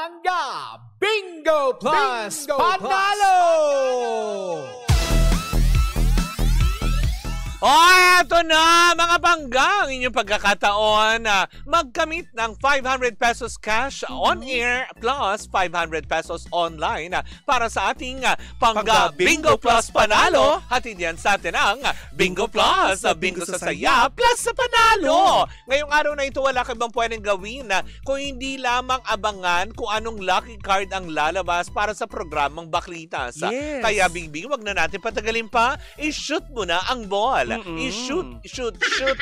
Pangga Bingo Plus Panalo! Eto na mga panggang inyong pagkakataon na magkamit ng 500 pesos cash on air plus 500 pesos online para sa ating Pangga Bingo Plus Panalo. Hatid yan sa atin ang Bingo Plus, Bingo sa Saya plus sa Panalo. Ngayong araw na ito wala ka bang pwedeng gawin kung hindi lamang abangan kung anong lucky card ang lalabas para sa programang Baklitas. Yes. Kaya Bingbing, wag na natin patagalin pa, i-shoot mo na ang ball. I-shoot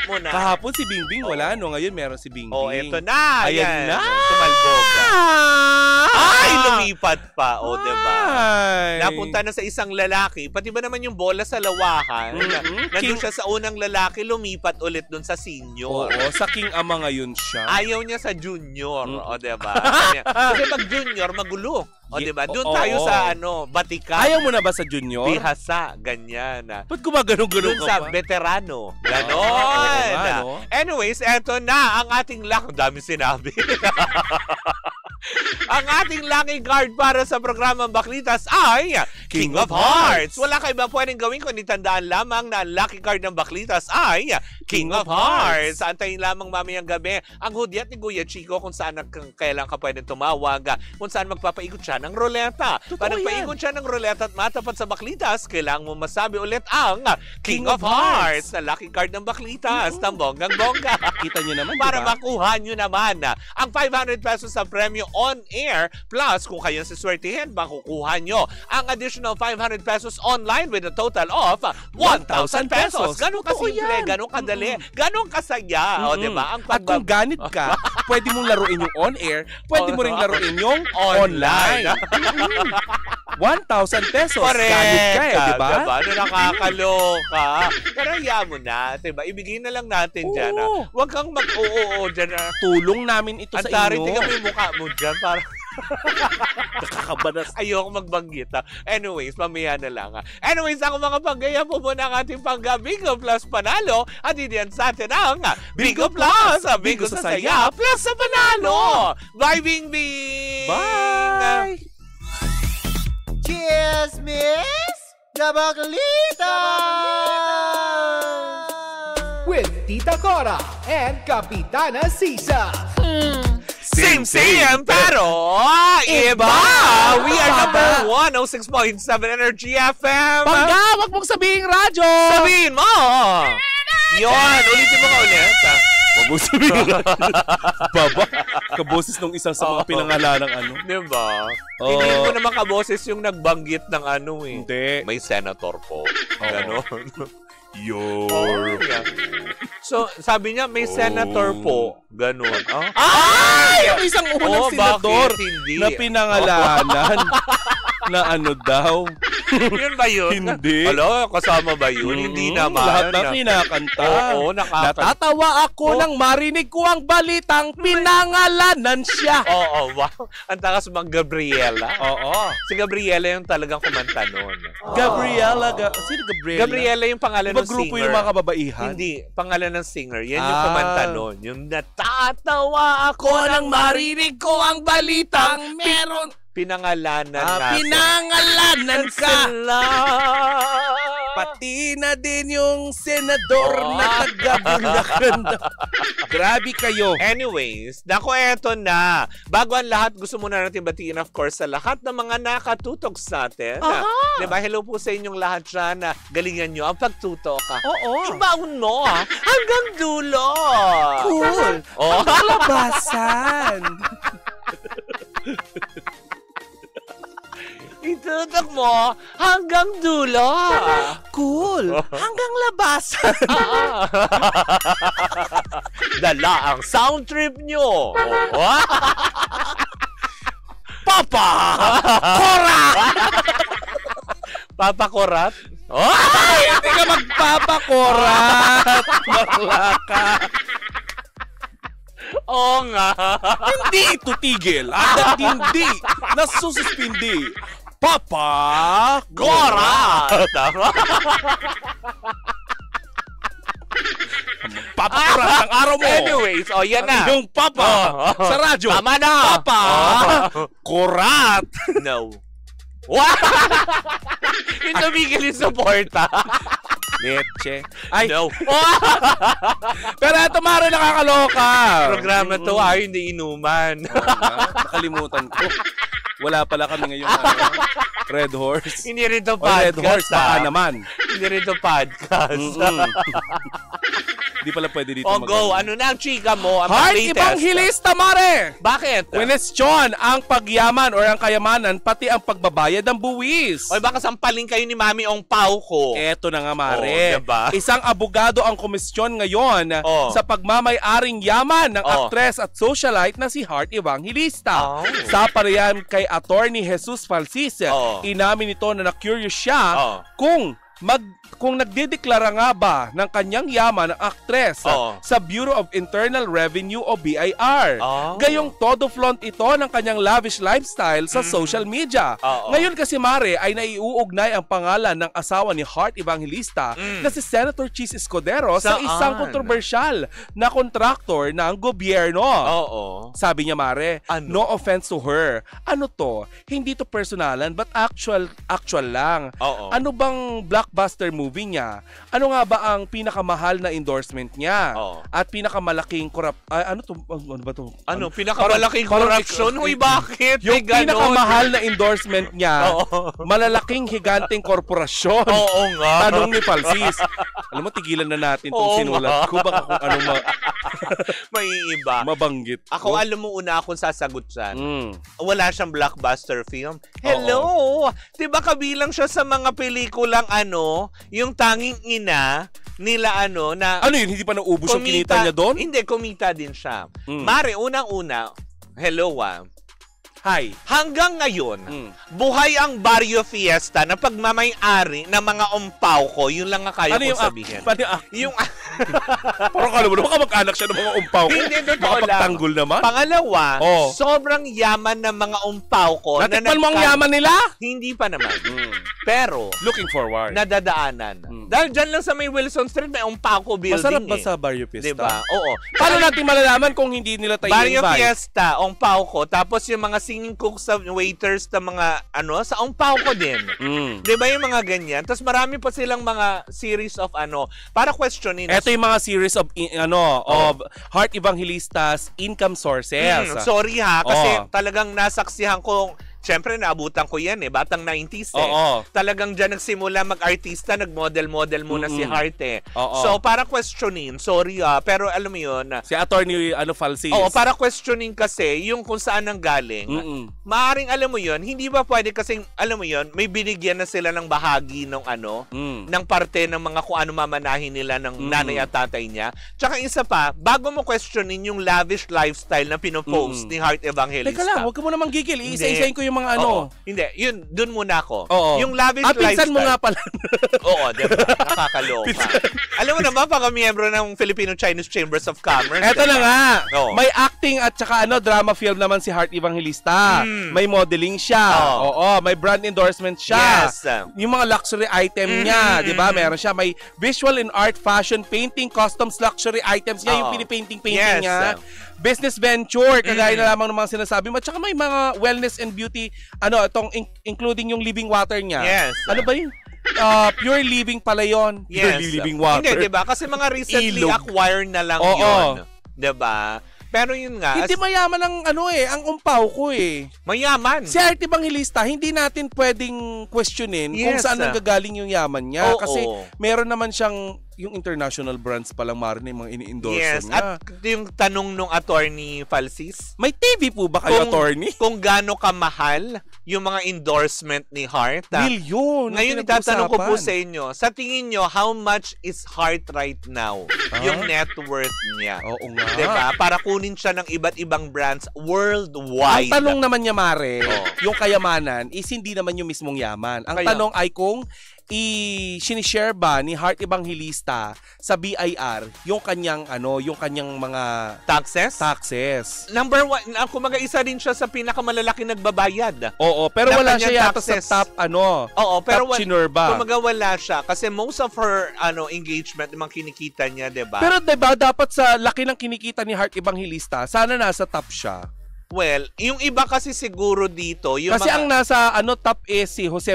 mo na. Kahapon si Bingbing wala, no? Ngayon meron si Bingbing. Eto na. Ayan na. Tumalbog. Ay, lumipat pa. Diba? Napunta na sa isang lalaki. Pati ba naman yung bola sa lawahan? Nandun siya sa unang lalaki, lumipat ulit dun sa senior. Oo, sa King Ama ngayon siya. Ayaw niya sa junior. Diba? Kasi pag junior, magulo. Diba? Doon tayo sa batikan. Ayaw mo na ba sa junior? Bihasa, ganyan. Ba't gumagano-gano ka sa pa? veterano. Ganon. Anyways, eto na ang ating luck. Ang dami sinabi. Ang ating lucky card para sa programang Baklitas ay King of Hearts. Wala kayo ba pwedeng gawin kung tandaan lamang na ang lucky card ng Baklitas ay King of Hearts. Antayin lamang mamayang gabi ang hudyat ni Kuya Chico kung saan kailan ka pwedeng tumawag, kung saan magpapaikot siya ng ruleta. Pag nagpaikot siya ng ruleta at matapat sa Baklitas, kailangan mo masabi ulit ang King of Hearts na lucky card ng Baklitas. Tambonggang-bongga. Kita nyo naman, para diba? makuha nyo naman ang 500 pesos sa premyo on air. Plus, kung kayo si swertihin, makukuha nyo ang additional 500 pesos online with a total of 1,000 pesos. Ganun kasimple, ganun kadali, ganun kasaya. Diba? At kung ganit ka, pwede mong laruin yung on air, pwede mo rin laruin yung online. 1,000 pesos. Ganit ka diba? Diba? Nakakaloka. Pero hayaan mo na, diba? Ibigay na lang natin dyan. Huwag kang mag-oo dyan. Tulong namin ito sa inyo. Tingnan mo yung mukha mo dyan para nakakabanas. Ayoko magbanggit. Anyways, mamaya na lang. Anyways, ako mga panggaya po muna ang ating Pangga Bingo Plus Panalo at diyan sa atin ang Bingo Plus, Bingo sa Saya plus sa Panalo. Bye, Bingbing! Bye! Cheers, Miss Nabaglita! With Tita Cora and Kapitana Sisa. Same pero iba! We are number 106.7 Energy FM. Pangga, wag mong sabihin radyo! Sabihin mo! Yun, ulitin mo ka ulit. Wag mong sabihin radyo. Baba, kaboses nung isang sa mga pinangalanang Diba? Hindi mo naman kaboses yung nagbanggit ng Hindi. May senator po. Ganon. So, sabi niya, may senator po. Ganon. Ay! Yung isang unang senador hindi? na pinangalanan na daw. Yun ba yun? Hindi. Alo, kasama ba yun? Hindi naman. Lahat na kinakanta. Oo, natatawa ako nang marinig ko ang balitang pinangalanan siya. Oo, wow. Ang takas mga Gabriela. Oo. Si Gabriela yung talagang kumanta nun. Gabriela. Sino Gabriela? Gabriela yung pangalan ng singer. Grupo yung mga kababaihan? Hindi. Pangalan ng singer. Yan yung kumanta nun. Yung natatawa ako nang marinig ko ang balitang meron. Pinangalanan natin. Pinangalanan ka. Sila. Pati na din yung senador na taga-Bulacan. Grabe kayo. Anyways, nako eto na. Bago ang lahat, gusto muna natin batiin of course sa lahat ng mga nakatutok sa atin. Diba? Hello po sa inyong lahat dyan. Galingan nyo ang pagtutok. Oo. Ibaon mo hanggang dulo. Cool. Ang labasan. Itutok mo hanggang dulo. Cool. Hanggang labasan. Dala ang sound trip nyo. Papa Korat! Papa Korat? Ay! Hindi ka magpapakorat. Bakla ka. Oo nga. Hindi ito tigil. At hindi nasususpindi. Papa Korat! Papakurat ang araw mo. Anyways, yan na. Yung papa sa radyo. Tama na. Papa Kurat! No. Wow! Yung tumigil yung suporta. Leche. Ay, No. pero ito Mare, nakakaloka. Programa to ay hindi inuman. Nakalimutan ko. Wala pala kami ngayon. Red Horse. Hindi rin to O Red Horse, podcast. baka naman. Hindi rin to podcast. Hindi pala pwede dito O go, ano na ang chika mo? Ang Heart latest? Evangelista, Mare! Bakit? Question, ang pagyaman or ang kayamanan, pati ang pagbabayad ng buwis. Oy, baka sampaling kayo ni Mami Ong Pao ko. Eto na nga, Oh, Mare. diba? Isang abogado ang komisyon ngayon Oh. sa pagmamay-aring yaman ng Oh. aktres at socialite na si Heart Evangelista. Oh. Sa pareham kay Attorney Jesus Falsis, Oh. inamin nito na na-curious siya Oh. kung nagdedeklara nga ba ng kanyang yaman ng aktres Oh. sa Bureau of Internal Revenue o BIR. Oh. Gayong todo flaunt ito ng kanyang lavish lifestyle sa social media. Oo. Ngayon kasi Mare ay naiuugnay ang pangalan ng asawa ni Heart Evangelista na si Senator Chis Escudero sa Saan? isang kontrobersyal na kontraktor ng gobyerno. Oo. Sabi niya Mare, Ano? no offense to her. Ano to? Hindi to personalan but actual lang. Oo. Ano bang blockbuster movie niya? Ano nga ba ang pinakamahal na endorsement niya? Oo. At pinakamalaking ano ba to? Ano, pinakamalaking Parang- corruption? Uy, bakit? Yung May ganon. pinakamahal na endorsement niya, Oo. malalaking higanting korporasyon. Oo nga. Tanong ni Falsis. Alam mo, tigilan na natin itong Oo sinulat nga. ko. Baka kung ano May iba. mabanggit. Ako, alam mo, una akong sasagot dyan. Mm. Wala siyang blockbuster film. Hello! Diba kabilang siya sa mga pelikulang yung tanging ina nila na Ano yun? Hindi pa naubos yung kinita niya doon? Hindi, kumita din siya. Mm. Mare, unang-una, hello Hi. hanggang ngayon, Mm. buhay ang Barrio Fiesta na pagmamay-ari ng mga umpaw ko. Yun lang nga kaya Ano kong yung sabihin. Yung Yung parang kala mo, baka mag-anak siya ng mga umpaw ko. Hindi, totoo Baka lang. pagtanggol naman. Pangalawa, Oh. sobrang yaman ng mga umpaw ko. Natikman mo ang yaman nila? Hindi pa naman. Pero, Looking forward. nadadaanan. Dahil dyan lang sa may Wilson Street, may umpaw ko building. Masarap ba sa Barrio Fiesta? Diba? Oo. Paano natin malalaman kung hindi nila tayo Barrio invite? Fiesta, umpaw ko. Tapos yung mga singing cooks sa waiters na mga sa umpaw ko din. Mm. Diba yung mga ganyan? Tapos marami pa silang mga series of para questionin. Ito yung mga series of of Heart Evangelistas income sources. Sorry ha, kasi Oh. talagang nasaksihan ko. Siyempre, naabutan ko yan batang 90s Oo. Talagang dyan nagsimula mag-artista, nag-model-model muna si Heart Oo. So, para questionin, sorry pero alam mo yun, Si Attorney Falsis. para questionin kasi yung kung saan nang galing, maaring alam mo yun, hindi ba pwede kasing, alam mo yun, may binigyan na sila ng bahagi ng ng parte ng mga kung ano mamanahin nila ng nanay at tatay niya. Tsaka isa pa, bago mo questionin yung lavish lifestyle na pinopost ni Heart Evangelista. Teka lang, huwag ka mo namang gigil. Iisa-isahin ko yung mga Oo. Hindi, yun, dun muna ako. Oo. Yung lavish pinsan lifestyle. mo nga pala. Oo, diba? Nakakaloka. Alam mo naman, pagka-miyembro ng Filipino-Chinese Chambers of Commerce. Eto na nga. Oo. May acting at saka drama film naman si Heart Evangelista. May modeling siya. Oo, may brand endorsement siya. Yes. Yung mga luxury item niya, 'di ba? Meron siya, may visual and art, fashion, painting, customs, luxury items niya, yung pinipainting Yes. niya. Business venture, kagaya na lamang ng mga sinasabi mo. At saka may mga wellness and beauty, including yung living water niya. Yes. Ano ba yun? Pure living pala yun. Yes. Pure living water. Hindi, diba? Kasi mga recently Ilog. acquired na lang Oo. yun. Diba? Pero yun nga, Hindi mayaman ang ang umpaw ko eh. mayaman. Si Heart Evangelista, hindi natin pwedeng questionin kung Yes. saan nanggagaling yung yaman niya. Oo. Kasi meron naman siyang yung international brands palang Marin yung mga ini-endorse Yes. niya. At yung tanong nung attorney Falsis, May TV po ba kayo, attorney? kung gaano kamahal yung mga endorsement ni Heart. Milyon. Ngayon itatanong ko po sa inyo, sa tingin nyo, how much is Heart right now? Yung net worth niya. Oo nga. Diba? Para kunin siya ng iba't ibang brands Ang worldwide. tanong naman niya, Mare, Oo. yung kayamanan is hindi naman yung mismong yaman. Ang Kaya- tanong ay kung sinishare ba ni Heart Evangelista sa BIR yung kanyang mga taxes. Number one, kumaga isa din siya sa pinakamalaki nagbabayad. Oo, pero Na wala siya kanyang yata taxes. sa top Oo, pero top chinorba. kumaga wala siya kasi most of her engagement, yung mga kinikita niya, 'di ba? Pero 'di ba dapat sa laki ng kinikita ni Heart Evangelista, sana nasa top siya. Well, yung iba kasi siguro dito, yung kasi mga... ang nasa top is si Jose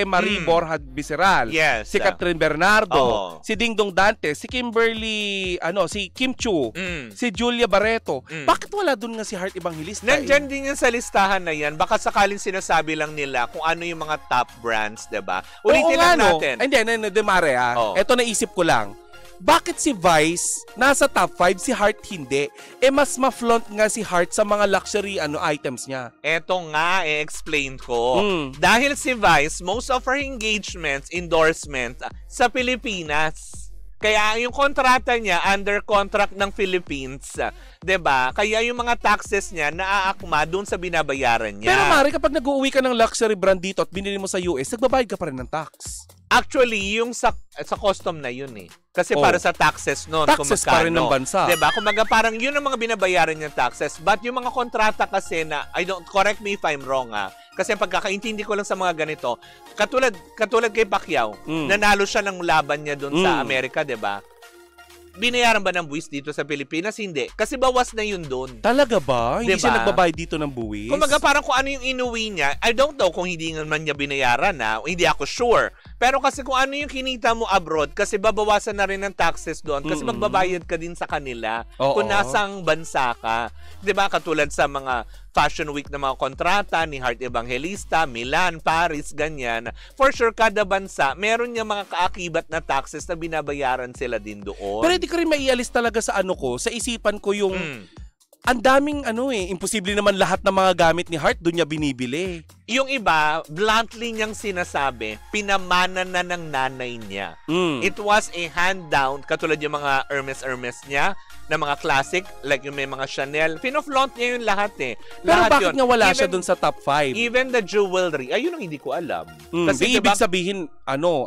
Marie Borja Viceral, Yes. si Catherine Bernardo, Oo. si Dingdong Dante, si Kimberly, si Kim Chu, si Julia Barreto. Bakit wala dun nga si Heart Evangelista? Nandyan din yan sa listahan na yan. Baka sakaling sinasabi lang nila kung ano yung mga top brands, diba? Ulitin lang natin. Ay, hindi, Mare, Ito naisip ko lang. Bakit si Vice nasa top 5, si Heart hindi? Mas ma-flaunt nga si Heart sa mga luxury items niya. Eto nga, i-explain ko. Dahil si Vice, most of her engagements, endorsement, sa Pilipinas. Kaya yung kontrata niya, under contract ng Philippines. 'Di ba? Kaya yung mga taxes niya, naaakma doon sa binabayaran niya. Pero Mari, kapag nag-uuwi ka ng luxury brand dito at binili mo sa US, nagbabayad ka pa rin ng tax. Actually, yung sa custom na yun eh. Kasi para sa taxes noon, taxes pa rin ng bansa. Diba? Kumaga parang yun ang mga binabayaran niyang taxes. But yung mga kontrata kasi na, correct me if I'm wrong kasi pagkakaintindi ko lang sa mga ganito, katulad kay Pacquiao, nanalo siya ng laban niya doon sa Amerika, diba? Binayaran ba ng buwis dito sa Pilipinas? Hindi. Kasi bawas na yun doon. Talaga ba? Hindi diba? siya nagbabayad dito ng buwis? Kumaga parang kung ano yung inuwi niya, I don't know kung hindi naman niya binayaran hindi ako sure. Pero kasi kung ano yung kinita mo abroad, kasi babawasan na rin ng taxes doon, kasi magbabayad ka din sa kanila kung nasang bansa ka. Diba? Katulad sa mga Fashion Week na mga kontrata ni Heart Evangelista, Milan, Paris, ganyan. For sure, kada bansa, meron niya mga kaakibat na taxes na binabayaran sila din doon. Pero hindi ko rin maialis talaga sa sa isipan ko yung ang daming imposible naman lahat ng mga gamit ni Heart doon niya binibili. Yung iba, bluntly niyang sinasabi, pinamana na ng nanay niya. It was a hand-down, katulad yung mga Hermes niya, na mga classic, like yung may mga Chanel. Pino-flaunt niya yung lahat eh. Pero lahat bakit nga wala siya doon sa top 5? Even the jewelry, ayun ang hindi ko alam. Kasi ibig sabihin, ano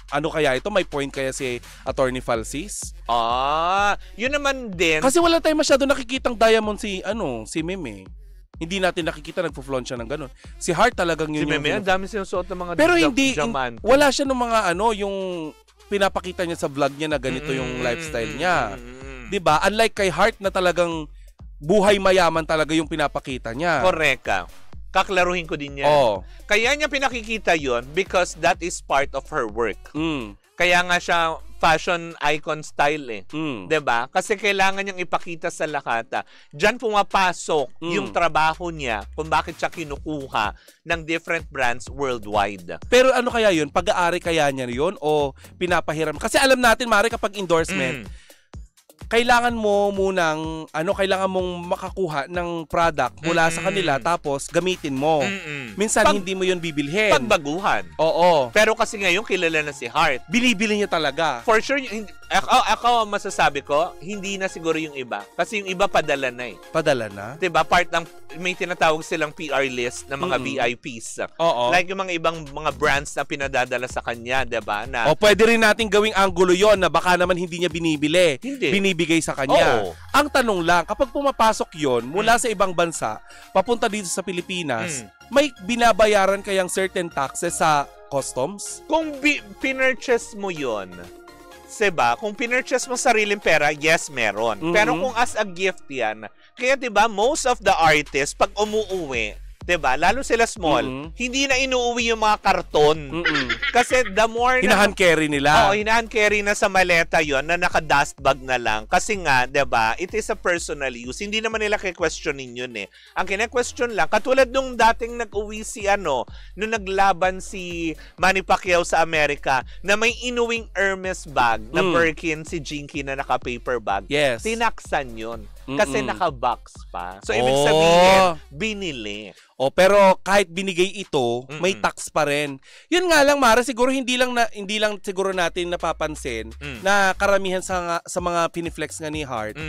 kaya ito? May point kaya si Attorney Falsis? Yun naman din. Kasi wala tayong masyado nakikitang diamond si Meme. Hindi natin nakikita nagpo-flaunt siya ng ganun. Si Heart talagang yun. Si Meme, ang dami sinusuot ng mga pero hindi, diamante. wala siya ng mga yung pinapakita niya sa vlog niya na ganito yung lifestyle niya. 'Di ba? Unlike kay Heart na talagang buhay mayaman talaga yung pinapakita niya. Correct ka. Kaklaruhin ko din yan. Kaya niya pinakikita yon because that is part of her work. Kaya nga siya fashion icon style 'Di ba? Kasi kailangan niyang ipakita sa lahat. Diyan pumapasok yung trabaho niya kung bakit siya kinukuha ng different brands worldwide. Pero ano kaya yun? Pag-aari kaya niya yun o pinapahiram? Kasi alam natin, Mari, kapag endorsement, kailangan mo munang kailangan mong makakuha ng product mula sa kanila tapos gamitin mo. Minsan hindi mo 'yon bibilhin. Pagbaguhan. Oo. Pero kasi ngayon kilala na si Heart. Binibili niya talaga. For sure, ako masasabi ko, hindi na siguro yung iba. Kasi yung iba padala na eh. Padala na? 'Di ba? Part ng may tinatawag silang PR list ng mga VIPs. Oo. Like yung mga ibang mga brands na pinadadala sa kanya, 'di ba? Na pwede rin nating gawing anggulo 'yon na baka naman hindi niya binibili. Hindi. Binibigay sa kanya. Oo. Ang tanong lang, kapag pumapasok 'yon mula sa ibang bansa papunta dito sa Pilipinas, may binabayaran kayang certain taxes sa customs? Kung pinurchase mo 'yon, diba? Kung pinurchase mo sariling pera, yes, meron. Pero kung as a gift yan, kaya diba, most of the artists, pag umuuwi, diba, lalo sila small, hindi na inuuwi yung mga karton. Kasi the more na... Hinahan carry nila. Hinahan carry na sa maleta yon na naka-dust bag na lang. Kasi nga, diba, it is a personal use. Hindi naman nila kay-questionin yun eh. Ang kine-question lang, katulad nung dating nag-uwi si nung naglaban si Manny Pacquiao sa Amerika, na may inuwing Hermes bag na Birkin si Jinky na naka-paper bag. Yes. Tinaksan yun. Kasi naka-box pa. So, ibig sabihin, binili. Pero kahit binigay ito, may tax pa rin. Yun nga lang, Mara, siguro hindi lang siguro natin napapansin na karamihan sa mga piniflex nga ni Heart,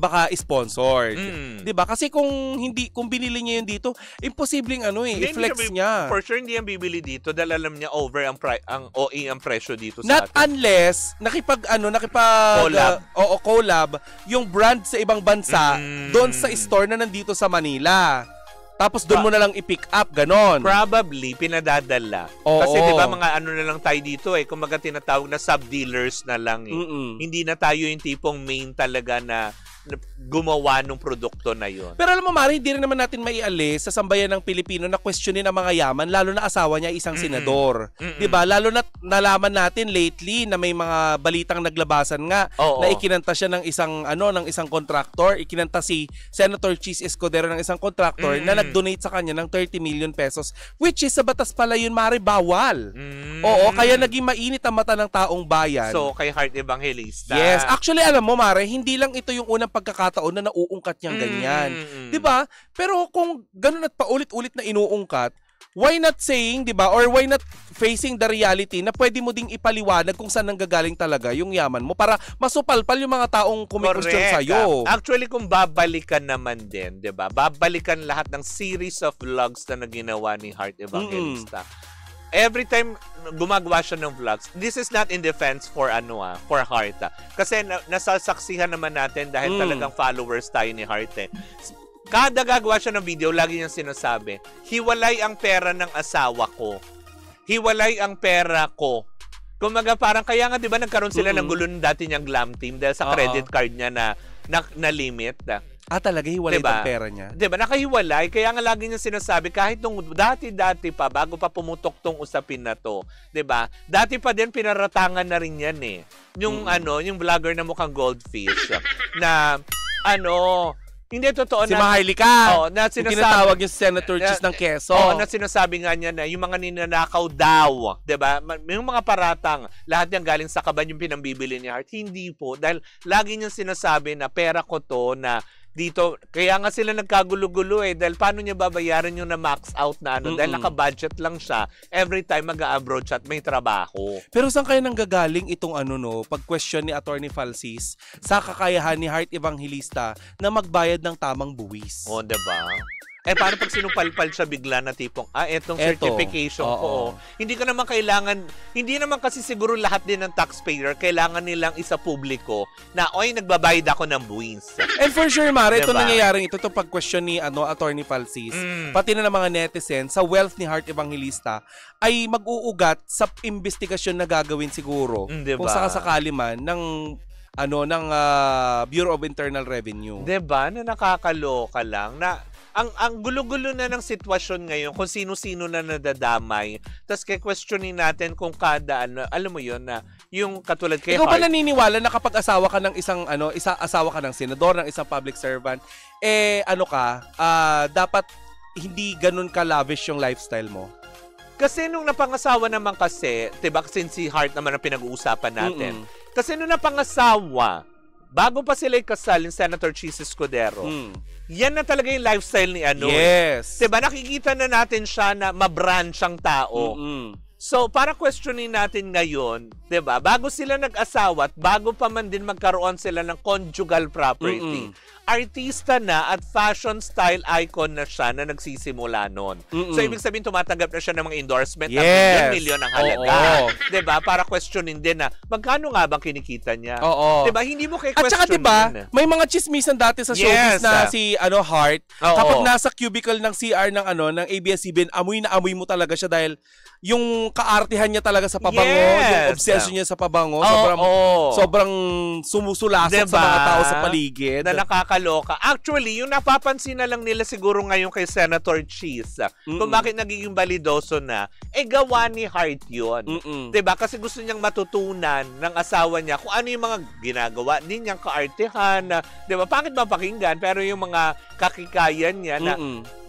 baka sponsored. 'Di ba? Kasi kung binili niya yun dito, imposibleng i-flex niya. For sure hindi yan bibili dito dahil alam niya over ang OE ang presyo dito sa Not atin. unless collab yung brand sa ibang bansa doon sa store na nandito sa Manila. Tapos doon mo na lang i-pick up, ganon. Probably, pinadadala. Kasi di ba mga na lang tayo dito kumaga tinatawag na sub-dealers na lang Hindi na tayo yung tipong main talaga na gumawa ng produkto na yun. Pero alam mo, Mari, hindi rin naman natin maialis sa sambayan ng Pilipino na questionin ang mga yaman, lalo na asawa niya isang senador. Diba? Lalo na nalaman natin lately na may mga balitang naglabasan nga na ikinanta siya ng isang contractor, ikinanta si Senator Cheese Escudero ng isang contractor na nag-donate sa kanya ng 30 million pesos, which is sa batas pala yun, Mari, bawal. Oo, kaya naging mainit ang mata ng taong bayan. So, kay Heart Evangelista. Yes. Actually, alam mo, Mare, hindi lang ito yung unang pagkakataon na nauungkat niyang ganyan. Diba? Pero kung ganun at paulit-ulit na inuungkat, why not saying, diba? Or why not facing the reality na pwede mo ding ipaliwanag kung saan nanggagaling talaga yung yaman mo para masupalpal yung mga taong kumikwestiyon sa'yo. Actually, kung babalikan naman din, diba? Babalikan lahat ng series of vlogs na ginawa ni Heart Evangelista. Every time gumagawa siya ng vlogs, this is not in defense for for Heart. Kasi nasasaksihan naman natin dahil talagang followers tayo ni Heart. Kada gagawa siya ng video, lagi niyang sinasabi, hiwalay ang pera ng asawa ko. Hiwalay ang pera ko. Kumaga parang kaya nga 'di ba nagkaroon sila ng gulo dati niyang glam team dahil sa credit card niya na limit. Talaga hiwalay ang pera niya. 'Di ba? Nakahiwalay kaya nga lagi niya sinasabi kahit nung dati pa bago pa pumutok tong usapin na 'to, 'di ba? Dati pa din pinaratangan na rin 'yan eh. Yung yung vlogger na mukhang goldfish na hindi totoo si Maharlika. Na sinasabi, tinatawag yung Senator Cheese ng Quezon. Na sinasabi nga niya na yung mga ninanakaw daw, 'di ba? Yung mga paratang, lahat yan galing sa kaban yung pinambibili ni Heart. Hindi po dahil lagi niyang sinasabi na pera ko 'to na dito, kaya nga sila nagkagulo-gulo dahil paano niya babayaran yung na max out na dahil naka-budget lang siya every time mag-abroad siya at may trabaho. Pero saan kaya nanggagaling itong pag-question ni Attorney Falsis sa kakayahan ni Heart Evangelista na magbayad ng tamang buwis? Diba? Paano pag sinupalpal siya bigla na tipong, etong certification ko. Hindi ka naman kailangan, hindi naman kasi siguro lahat din ng taxpayer, kailangan nilang isa publiko na, nagbabayad ako ng buwis. And for sure, Mare, ito nangyayaring ito pag-question ni Attorney Falsis, pati na ng mga netizens, sa wealth ni Heart Evangelista, ay mag-uugat sa investigasyon na gagawin siguro. Diba? Kung sakasakali man, ng Bureau of Internal Revenue. Diba? Na nakakaloka lang, na ang gulo-gulo na ng sitwasyon ngayon kung sino-sino na nadadamay. Tapos questionin natin kung kada alam mo yon na yung katulad kay Ikaw Heart. ba naniniwala na kapag asawa ka ng asawa ka ng senador, ng isang public servant, dapat hindi ganun ka-lavish yung lifestyle mo? Kasi nung napangasawa naman kasi, 'di ba, since si Heart naman ang pinag-uusapan natin. Kasi nung napangasawa, bago pa sila ikasal yung Senator Cheese Escudero, yan na talaga yung lifestyle ni Yes. Diba, nakikita na natin siya na mabranch ang tao. So, para questionin natin ngayon, 'di ba? Bago sila nag-asawa at bago pa man din magkaroon sila ng conjugal property, artista na at fashion style icon na siya na nagsisimula noon. So, ibig sabihin tumatanggap na siya ng mga endorsement na milyon ang halaga. 'Di ba? Para questionin din na magkano nga bang kinikita niya? 'Di ba? Hindi mo At saka 'di ba, may mga chismisan dati sa showbiz na si Heart, kapag nasa cubicle ng CR ng ABS-CBN, amoy na amoy mo talaga siya dahil yung kaartihan niya talaga sa pabango, yung obsession niya sa pabango, sobrang sumusulasok sa mga tao sa paligid. Na nakakaloka. Actually, yung napapansin na lang nila siguro ngayon kay Senator Cheese, kung bakit nagiging balidoso na, gawa ni Heart yun. Diba? Kasi gusto niyang matutunan ng asawa niya kung ano yung mga ginagawa din niyang kaartihan. Diba? Bakit mapakinggan? Pero yung mga kakikayan niya na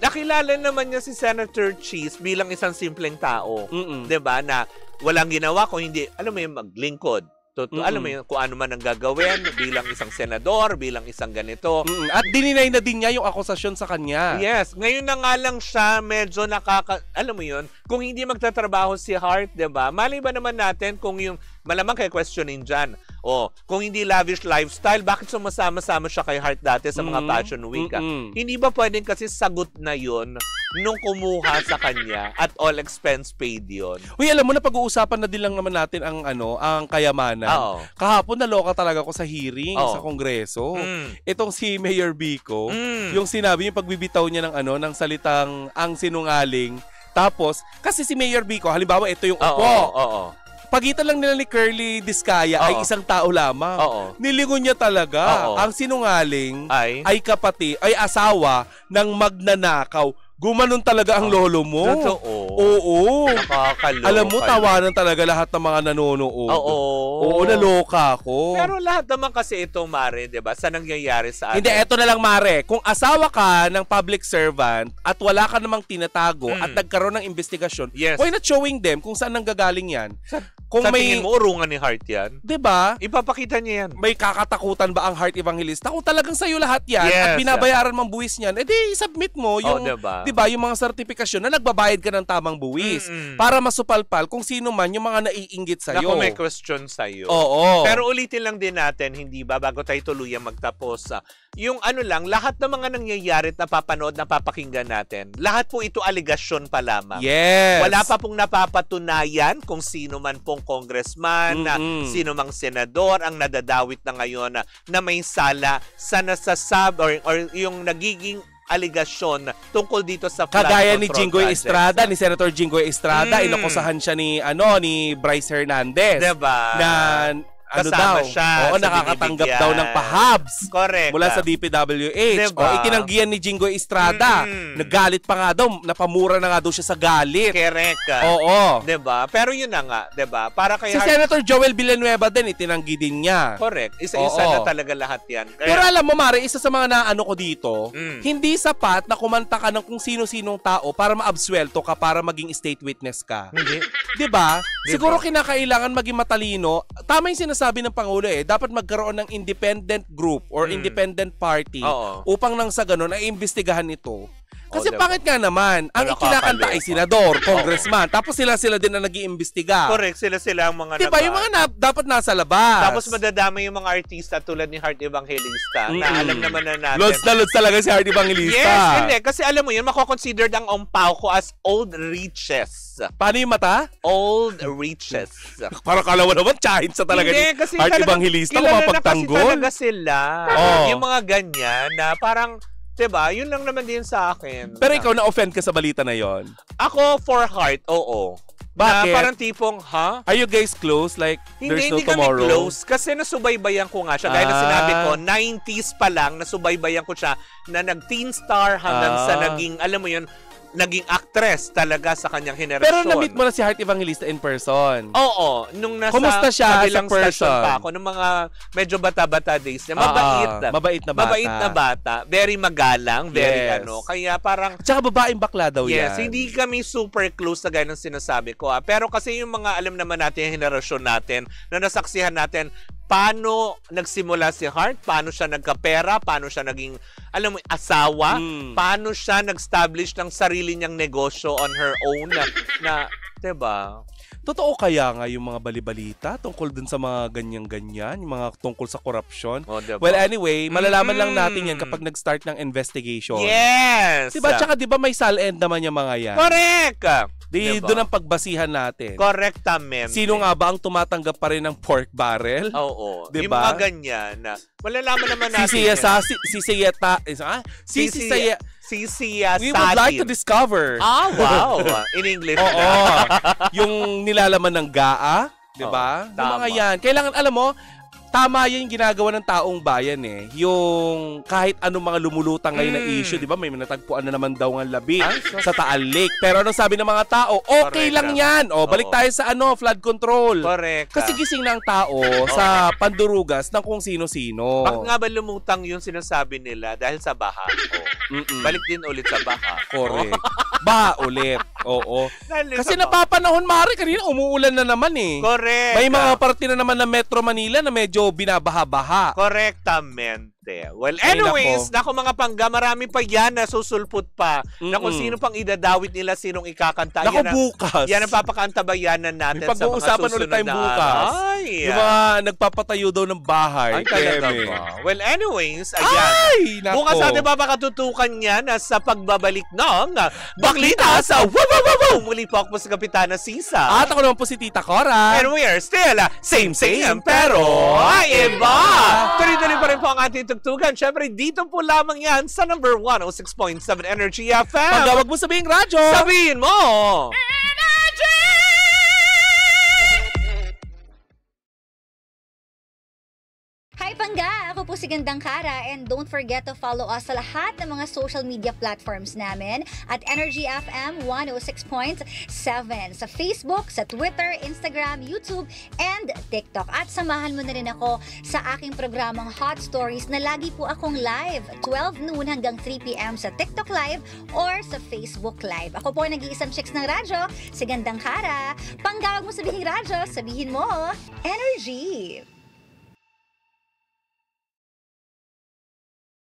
nakilala naman niya si Senator Cheese bilang isang simpleng tao. 'Di ba? Na walang ginawa kung hindi, alam mo yung maglingkod. Alam mo yun, kung ano man ang gagawin bilang isang senador, bilang isang ganito. At dininay na din niya yung akusasyon sa kanya. Yes. Ngayon na nga lang siya medyo alam mo yun, kung hindi magtatrabaho si Heart, 'di ba? Malay ba naman natin kung yung malamang kay questionin dyan. Kung hindi lavish lifestyle, bakit sumasama-sama siya kay Heart dati sa mga Fashion Week? Hindi ba pwedeng kasi sagot na yun nung kumuha sa kanya at all expense paid yun? Uy, alam mo na pag-uusapan na din lang naman natin ang kayamanan. Kahapon naloka talaga ako sa hearing sa Kongreso. Itong si Mayor Vico, yung sinabi yung pagbibitaw niya ng salitang ang sinungaling. Tapos, kasi si Mayor Vico, halimbawa ito yung upo. pagitan lang nila ni Curly Discaya ay isang tao lamang. Nilingon niya talaga. Ang sinungaling ay asawa ng magnanakaw. Gumanon talaga ang lolo mo. Totoo. Oo. Nakakaloka. Alam mo, tawanan talaga lahat ng mga nanonood. Oo, naloka ako. Pero lahat naman kasi ito, Mare, di ba? Sa nangyayari sa atin. Hindi, eto na lang, Mare. Kung asawa ka ng public servant at wala ka namang tinatago at nagkaroon ng investigasyon, why not showing them kung saan nanggagaling yan? Kung sa tingin mo, urungan ni Heart yan? Di ba? Ipapakita niya yan. May kakatakutan ba ang Heart Evangelista? Kung talagang sa'yo lahat yan at binabayaran mong buwis niyan, edi submit mo yung, diba, yung mga sertifikasyon na nagbabayad ka ng tamang buwis para masupalpal kung sino man yung mga naiinggit sa'yo. Kung may question sa'yo. Oo. Pero ulitin lang din natin, hindi ba, bago tayo tuluyang magtapos, yung lahat ng mga nangyayari at napapanood, napapakinggan natin, lahat po ito aligasyon pa lamang. Yes. Wala pa pong napapatunayan kung sino man pong congressman, sino mang senador ang nadadawit na ngayon na may sala sa or yung nagiging aligasyon tungkol dito sa flood kagaya ni control Jinggoy project. Estrada, ni Senator Jinggoy Estrada, inakusahan siya ni Bryce Hernandez. Diba? Na kasama siya. Oo, nakakatanggap daw ng pahabs. Correct. Mula sa DPWH. Diba? O, itinanggihan ni Jinggoy Estrada. Nagalit pa nga daw. Napamura na nga daw siya sa galit. Correct. Oo. Diba? Pero yun na nga. Diba? Para kay si Senator Joel Villanueva din, itinanggi din niya. Correct. Isa-isa na talaga lahat yan. Pero alam mo, Mare, isa sa mga naano ko dito, hindi sapat na kumanta ka ng kung sino-sinong tao para maabsuelto ka, para maging state witness ka. Hindi. Diba? Siguro kinakailangan maging matalino. Tama yung sinasabi ng Pangulo dapat magkaroon ng independent group or independent party upang nang sa ganun ay imbestigahan ito. Kasi bakit nga naman, ang ikinakanta ay senador, congressman, tapos sila din na nag-iimbestiga. Correct, sila ang mga diba, yung mga dapat nasa labas. Tapos madadama yung mga artista tulad ni Heart Evangelista na alam naman na natin. Lods na lods talaga si Heart Evangelista. Yes, hindi. Kasi alam mo yun, mako-considered ang umpaw ko as old riches. Paano yung mata? Old riches. Parang kalawa naman, tsahin sa talaga ni Heart Evangelista kung mapagtanggol. Kilala na kasi talaga sila. Yung mga ganyan na parang, diba, yun lang naman din sa akin. Pero ikaw na-offend ka sa balita na yon? Ako, for Heart, oo. Bakit? Na parang tipong, Are you guys close? Like, there's no tomorrow? Hindi kami close. Kasi nasubaybayan ko nga siya. Gaya na sinabi ko, 90s pa lang, nasubaybayan ko siya na nag-teen star hanggang sa naging, alam mo yun, naging actress talaga sa kanyang henerasyon. Pero na-meet mo na si Heart Evangelista in person? Oo. Nung nasa kumusta siya sa person? Pa ako, nung mga medyo bata-bata days niya. Mabait. Mabait na bata. Mabait na bata. Very magalang. Very Kaya parang... Tsaka babaeng bakla daw yan. Yes. Hindi kami super close na gaya ng sinasabi ko. Pero kasi yung mga alam naman natin yung henerasyon natin na nasaksihan natin paano nagsimula si Heart, paano siya nagkapera, paano siya naging, alam mo, asawa, paano siya nag-establish ng sarili niyang negosyo on her own na diba? Totoo kaya nga yung mga balibalita tungkol dun sa mga ganyan-ganyan, yung mga tungkol sa korupsyon? Diba? Well, anyway, malalaman lang natin yan kapag nag-start ng investigation. Yes! Diba? Tsaka diba may sal-end naman yung mga yan? Correct! Diba? Doon ang pagbasihan natin. Correctamente. Sino nga ba ang tumatanggap pa rin ng pork barrel? Oo. Diba? Yung mga ganyan na malalaman naman natin. We would like to discover. Wow. In English. Oo. Yung nilalaman ng GAA, diba? Yung mga yan. Kailangan, alam mo, tama yan yung ginagawa ng taong bayan Yung kahit anong mga lumulutang ngayon na issue, di ba? May natagpuan na naman daw ng labi sa Taal Lake. Pero anong sabi ng mga tao? Okay lang yan. Balik tayo sa flood control. Correct. Kasi gising na ang tao sa pandurugas ng kung sino-sino. Bakit nga ba lumutang yung sinasabi nila dahil sa baha? Balik din ulit sa baha. Correct. Baha ulit. Oo. Kasi napapanahon, Mari, kanina umuulan na naman Correct. May mga parte na naman ng Metro Manila na medyo binabaha-baha. Correctamente. Well, anyways, nako mga pangga, marami pa yan na susulput pa. Na kung sino pang idadawit nila, sinong ikakanta. Nako, bukas. Yan ang papakantabayanan natin sa mga pag-uusapan susunod ulit tayo bukas. Yung mga nagpapatayo daw ng bahay. Ay, talaga ba? Well, anyways, ayan. Ay, nako. Bukas natin papakatutukan yan sa pagbabalik ng Baklita sa Wow! Muli po ako po sa Kapitana Sisa. At ako naman po si Tita Cora. And we are still same pero iba. Tuloy-tuloy pa rin po ang ating tugtugan. Siyempre, dito po lamang yan sa number 106.7 Energy FM. Pag wag mo sabihin radyo, sabihin mo! si Gandang Kara, and don't forget to follow us sa lahat ng mga social media platforms namin at Energy FM 106.7 sa Facebook, sa Twitter, Instagram, YouTube, and TikTok. At samahan mo na rin ako sa aking programang Hot Stories na lagi po akong live 12 noon hanggang 3 p.m. sa TikTok Live or sa Facebook Live. Ako po nag-iisang chicks ng radyo, si Gandang Kara. Panggawag mo sabihin radyo, sabihin mo, Energy!